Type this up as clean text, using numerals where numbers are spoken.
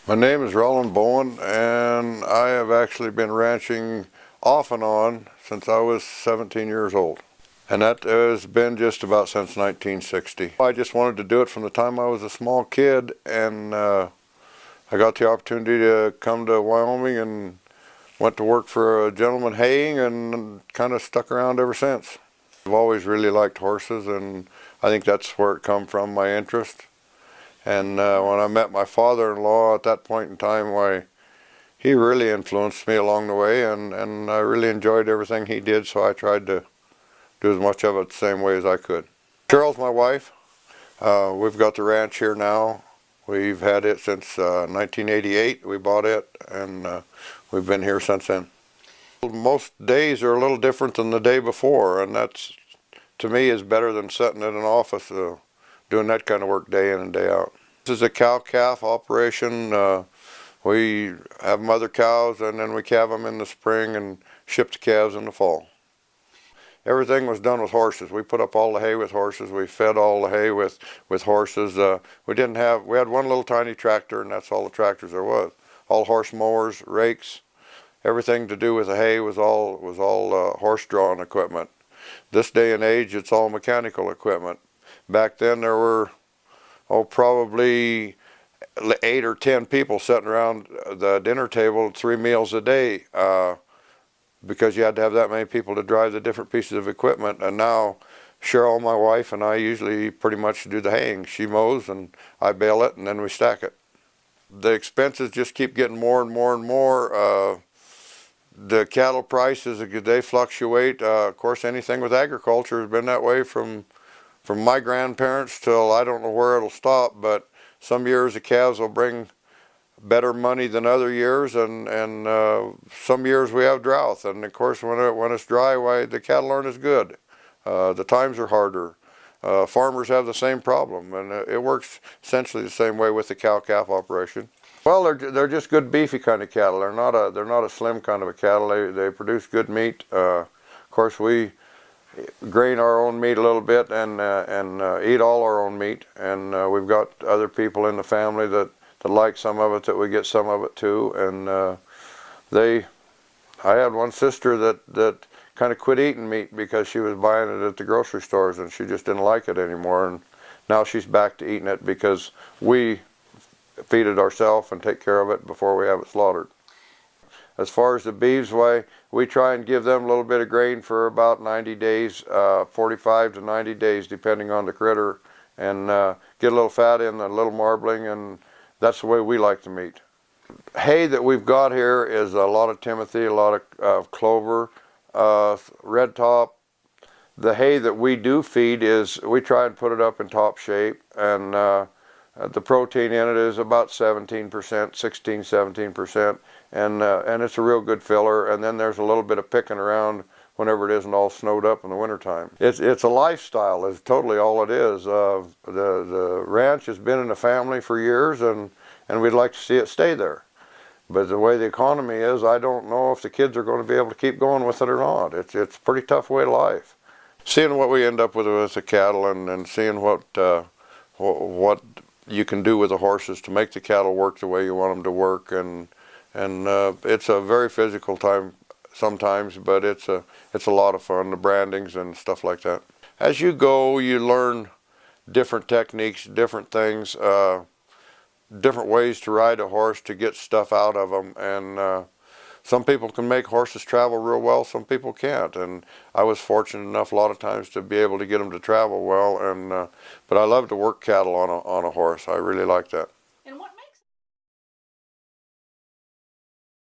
My name is Roland Bowen, and I have actually been ranching off and on since I was 17 years old. And that has been just about since 1960. I just wanted to do it from the time I was a small kid, and I got the opportunity to come to Wyoming and went to work for a gentleman haying and kind of stuck around ever since. I've always really liked horses, and I think that's where it come from, my interest. And when I met my father-in-law at that point in time, why, he really influenced me along the way, and I really enjoyed everything he did, so I tried to do as much of it the same way as I could. Cheryl's my wife. We've got the ranch here now. We've had it since 1988. We bought it, and we've been here since then. Most days are a little different than the day before, and that's, to me, is better than sitting in an office doing that kind of work day in and day out. This is a cow-calf operation. We have mother cows, and then we calve them in the spring and ship the calves in the fall. Everything was done with horses. We put up all the hay with horses. We fed all the hay with horses. We had one little tiny tractor, and that's all the tractors there was. All horse mowers, rakes, everything to do with the hay was all horse-drawn equipment. This day and age, it's all mechanical equipment. Back then there were, probably 8 or 10 people sitting around the dinner table 3 meals a day because you had to have that many people to drive the different pieces of equipment. And now Cheryl, my wife, and I usually pretty much do the haying. She mows and I bale it, and then we stack it. The expenses just keep getting more and more and more. The cattle prices, they fluctuate. Of course, anything with agriculture has been that way from my grandparents till I don't know where it'll stop, but some years the calves will bring better money than other years, and some years we have drought, and of course when it's dry, why, the cattle aren't as good. The times are harder. Farmers have the same problem, and it works essentially the same way with the cow-calf operation. Well, they're just good beefy kind of cattle. They're not a slim kind of a cattle. They produce good meat. Of course, we grain our own meat a little bit and eat all our own meat, and we've got other people in the family that like some of it, that we get some of it too. And I had one sister that kind of quit eating meat because she was buying it at the grocery stores, and she just didn't like it anymore, and now she's back to eating it because we feed it ourselves and take care of it before we have it slaughtered. As far as the beeves, why, we try and give them a little bit of grain for about 90 days, 45 to 90 days, depending on the critter, and get a little fat in, a little marbling, and that's the way we like the meat. Hay that we've got here is a lot of timothy, a lot of clover, red top. The hay that we do feed is, we try and put it up in top shape, and the protein in it is about 17%, 16, 17%, and it's a real good filler. And then there's a little bit of picking around whenever it isn't all snowed up in the wintertime. It's a lifestyle, is totally all it is. The ranch has been in the family for years, and we'd like to see it stay there. But the way the economy is, I don't know if the kids are going to be able to keep going with it or not. It's a pretty tough way of life. Seeing what we end up with the cattle, and seeing what you can do with the horses to make the cattle work the way you want them to work, and it's a very physical time sometimes, but it's a lot of fun, the brandings and stuff like that. As you go, you learn different techniques, different things, different ways to ride a horse to get stuff out of them, and some people can make horses travel real well, some people can't, and I was fortunate enough a lot of times to be able to get them to travel well, and but I love to work cattle on a horse. I really like that. And what